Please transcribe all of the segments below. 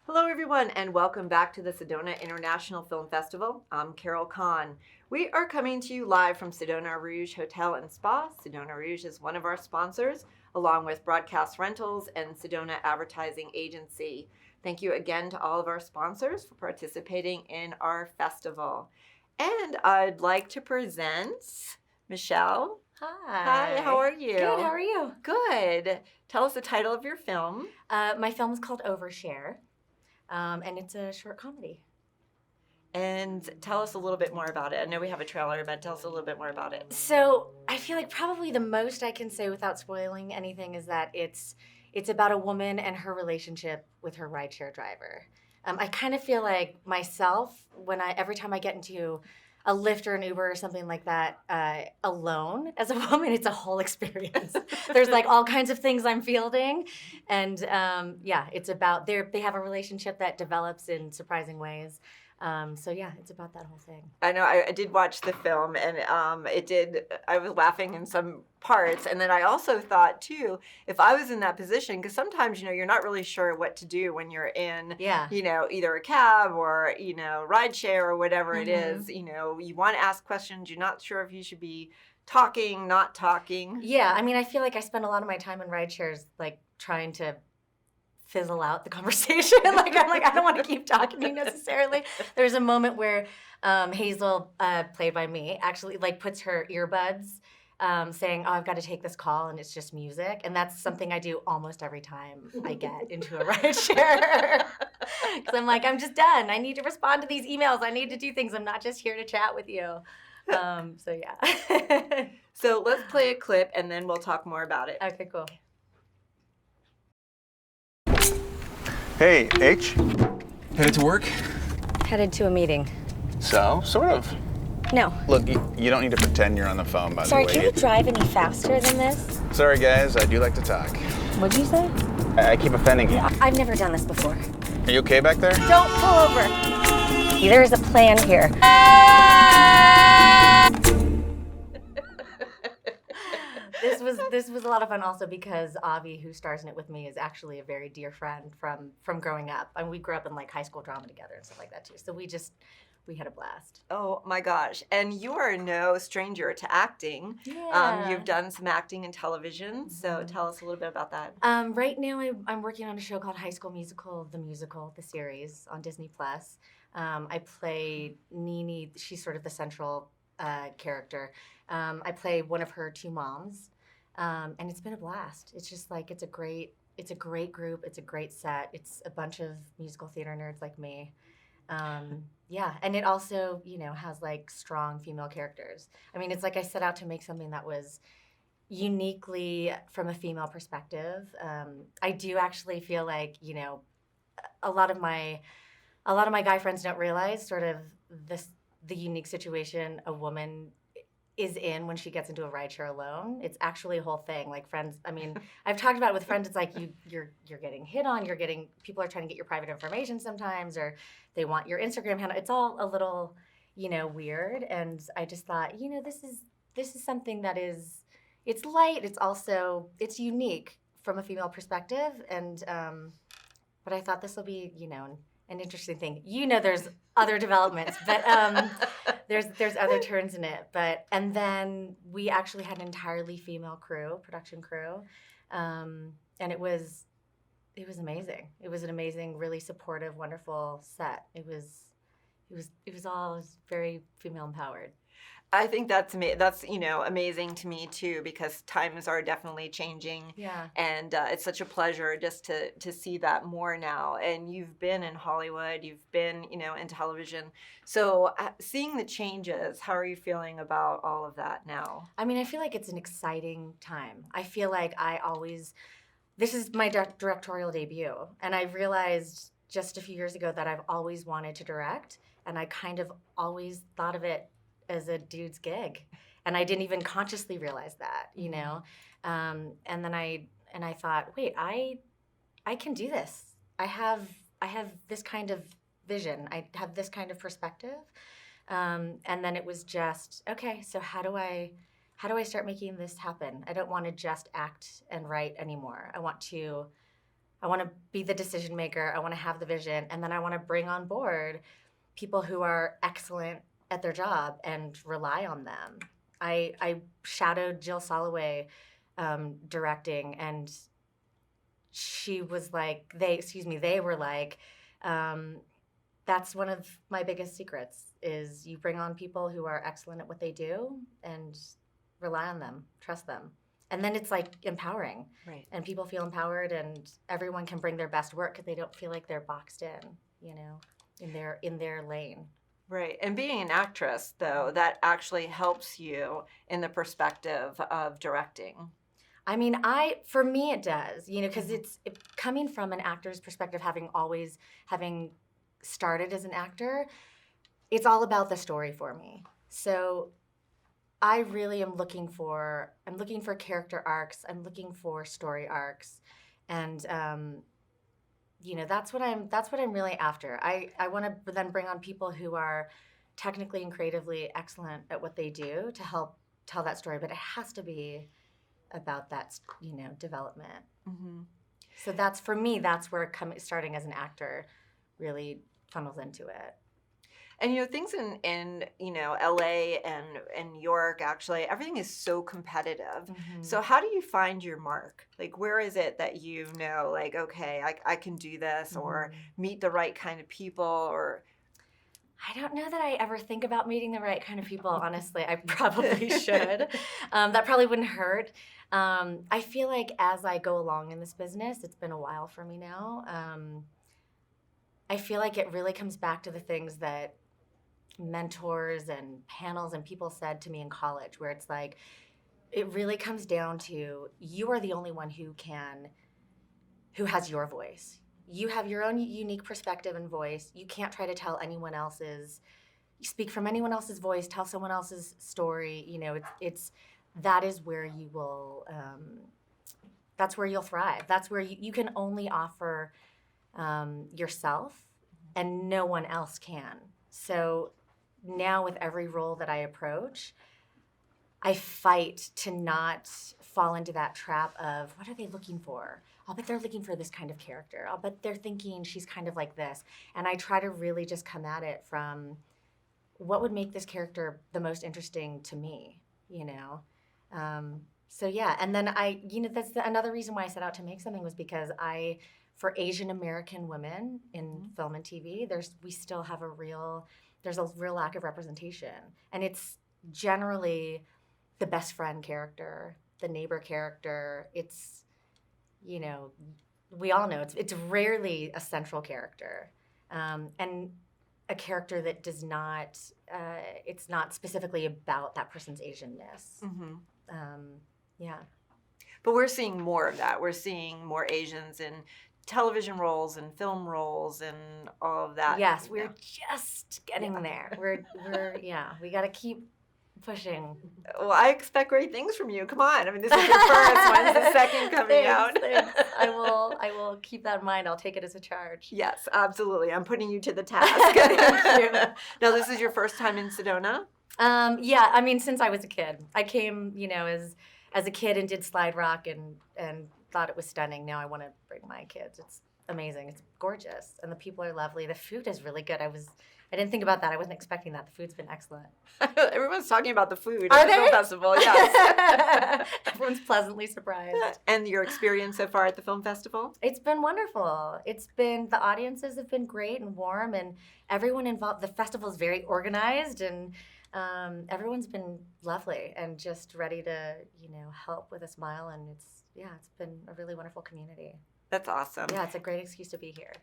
Hello, everyone, and welcome back to the Sedona International Film Festival. I'm Carol Kahn. We are coming to you live from Sedona Rouge Hotel and Spa. Sedona Rouge is one of our sponsors, along with Broadcast Rentals and Sedona Advertising Agency. Thank you again to all of our sponsors for participating in our festival. And I'd like to present Michelle. Hi. Hi, how are you? Good, how are you? Good. Tell us the title of your film. My film is called OVERSHARE, and it's a short comedy. And tell us a little bit more about it. I know we have a trailer, but tell us a little bit more about it. So I feel like probably the most I can say without spoiling anything is that it's about a woman and her relationship with her rideshare driver. I kind of feel like myself, every time I get into a Lyft or an Uber or something like that, alone as a woman, it's a whole experience. There's like all kinds of things I'm fielding, and it's about they have a relationship that develops in surprising ways. It's about that whole thing. I know I did watch the film, and I was laughing in some parts, and then I also thought too, if I was in that position, because sometimes you're not really sure what to do when you're in either a cab or ride share or whatever it is. You want to ask questions, you're not sure if you should be talking, not talking. Yeah, I mean, I feel like I spend a lot of my time in ride shares like trying to fizzle out the conversation. I'm like, I don't want to keep talking to you necessarily. There's a moment where Hazel, played by me, actually like puts her earbuds saying, "Oh, I've got to take this call," and it's just music. And that's something I do almost every time I get into a ride share. Because I'm like, I'm just done. I need to respond to these emails. I need to do things. I'm not just here to chat with you. So let's play a clip and then we'll talk more about it. Okay, cool. Hey, H. Headed to work? Headed to a meeting. So, sort of. No. Look, you don't need to pretend you're on the phone, by Sorry, the way. can you drive any faster than this? Sorry, guys, I do like to talk. What'd you say? I keep offending you. I've never done this before. Are you okay back there? Don't pull over. There is a plan here. This was a lot of fun also because Avi, who stars in it with me, is actually a very dear friend from growing up. And we grew up in like high school drama together and stuff like that too. So we had a blast. Oh my gosh. And you are no stranger to acting. Yeah. You've done some acting in television. So tell us a little bit about that. Right now I'm working on a show called High School Musical, the series on Disney+. I play Nini. She's sort of the central character. I play one of her two moms. And it's been a blast. It's just like, it's a great group. It's a great set. It's a bunch of musical theater nerds like me. And it also, has like strong female characters. I mean, it's like I set out to make something that was uniquely from a female perspective. I do actually feel like, a lot of my guy friends don't realize sort of the unique situation a woman is in when she gets into a rideshare alone. It's actually a whole thing. Like friends, I mean, I've talked about it with friends. It's like you're getting hit on. People are trying to get your private information sometimes, or they want your Instagram handle. It's all a little, weird. And I just thought, this is something that it's light. It's unique from a female perspective. And but I thought this will be, an interesting thing. There's other developments, but there's other turns in it. And then we actually had an entirely female production crew, and it was amazing. It was an amazing, really supportive, wonderful set. It was all very female empowered. I think that's amazing to me too, because times are definitely changing. Yeah. And it's such a pleasure just to see that more now. And you've been in Hollywood, you've been in television. So seeing the changes, how are you feeling about all of that now? I mean, I feel like it's an exciting time. I feel like this is my directorial debut, and I realized just a few years ago that I've always wanted to direct, and I kind of always thought of it as a dude's gig, and I didn't even consciously realize that, and then I thought, wait, I can do this. I have this kind of vision. I have this kind of perspective, and then it was just, okay, so how do I start making this happen? I don't want to just act and write anymore. I want to I want to be the decision maker. I want to have the vision. And then I want to bring on board people who are excellent at their job and rely on them. I shadowed Jill Soloway directing, and she was like, they were like, that's one of my biggest secrets is you bring on people who are excellent at what they do and rely on them, trust them. And then it's like empowering. Right. And people feel empowered and everyone can bring their best work because they don't feel like they're boxed in, you know, in their lane. Right. And being an actress, though, that actually helps you in the perspective of directing. I mean, for me, it does, you know, because it's coming from an actor's perspective, having started as an actor, it's all about the story for me. So I really am looking for character arcs. I'm looking for story arcs. And, you know, that's what I'm really after. I want to then bring on people who are technically and creatively excellent at what they do to help tell that story. But it has to be about that, you know, development. Mm-hmm. So that's, for me, that's where starting as an actor really funnels into it. And, you know, things in you know, LA and New York, actually, everything is so competitive. Mm-hmm. So how do you find your mark? Like, where is it that you know, like, okay, I can do this, mm-hmm. or meet the right kind of people, or... I don't know that I ever think about meeting the right kind of people, honestly. I probably should. That probably wouldn't hurt. I feel like as I go along in this business, it's been a while for me now, I feel like it really comes back to the things that mentors and panels and people said to me in college, where it's like, it really comes down to you are the only one who has your voice. You have your own unique perspective and voice. You can't try to tell speak from anyone else's voice, tell someone else's story. You know, that is where you will, that's where you'll thrive. That's where you can only offer yourself, and no one else can. So now with every role that I approach, I fight to not fall into that trap of, what are they looking for? I'll bet they're looking for this kind of character. I'll bet they're thinking she's kind of like this. And I try to really just come at it from what would make this character the most interesting to me, you know? So yeah, and then that's another reason why I set out to make something was because for Asian American women in mm-hmm. film and TV, we still have there's a real lack of representation. And it's generally the best friend character, the neighbor character. It's, you know, we all know it's rarely a central character. And a character that does not, it's not specifically about that person's Asianness. Mm-hmm. Yeah. But we're seeing more of that. We're seeing more Asians in television roles and film roles and all of that. Yes, we're just getting there. We're we got to keep pushing. Well, I expect great things from you. Come on. I mean, this is your first. When's the second coming out? Thanks. I will keep that in mind. I'll take it as a charge. Yes, absolutely. I'm putting you to the task. Thank you. Now, this is your first time in Sedona? Yeah, I mean, since I was a kid. I came, you know, as a kid and did Slide Rock and thought it was stunning. Now I want to bring my kids. It's amazing. It's gorgeous. And the people are lovely. The food is really good. I didn't think about that. I wasn't expecting that. The food's been excellent. Everyone's talking about the food at the film festival. Yes. Everyone's pleasantly surprised. And your experience so far at the film festival? It's been wonderful. The audiences have been great and warm, and everyone involved. The festival is very organized, and everyone's been lovely and just ready to, you know, help with a smile. And it's been a really wonderful community. That's awesome. Yeah, it's a great excuse to be here.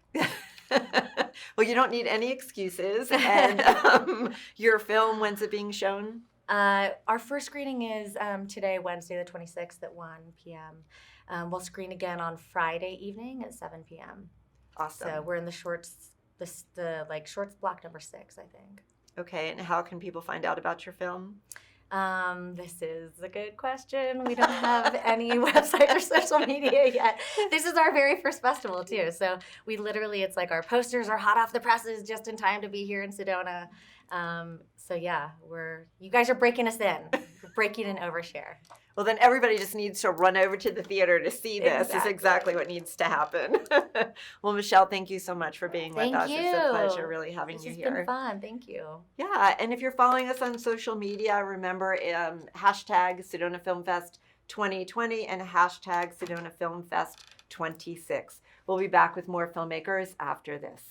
Well, you don't need any excuses. And your film, when's it being shown? Our first screening is today, Wednesday the 26th at 1 p.m. We'll screen again on Friday evening at 7 p.m. Awesome. So we're in the shorts, the shorts block number 6, I think. Okay, and how can people find out about your film? This is a good question. We don't have any website or social media yet. This is our very first festival too. So we literally, it's like our posters are hot off the presses just in time to be here in Sedona. So yeah, you guys are breaking us in. We're breaking in Overshare. Well, then everybody just needs to run over to the theater to see this. Exactly. Is exactly what needs to happen. Well, Michelle, thank you so much for being with us. Thank It's a you. pleasure really having This you has here. been fun. Thank you. Yeah, and if you're following us on social media, remember hashtag Sedona Film Fest 2020 and hashtag Sedona Film Fest 26. We'll be back with more filmmakers after this.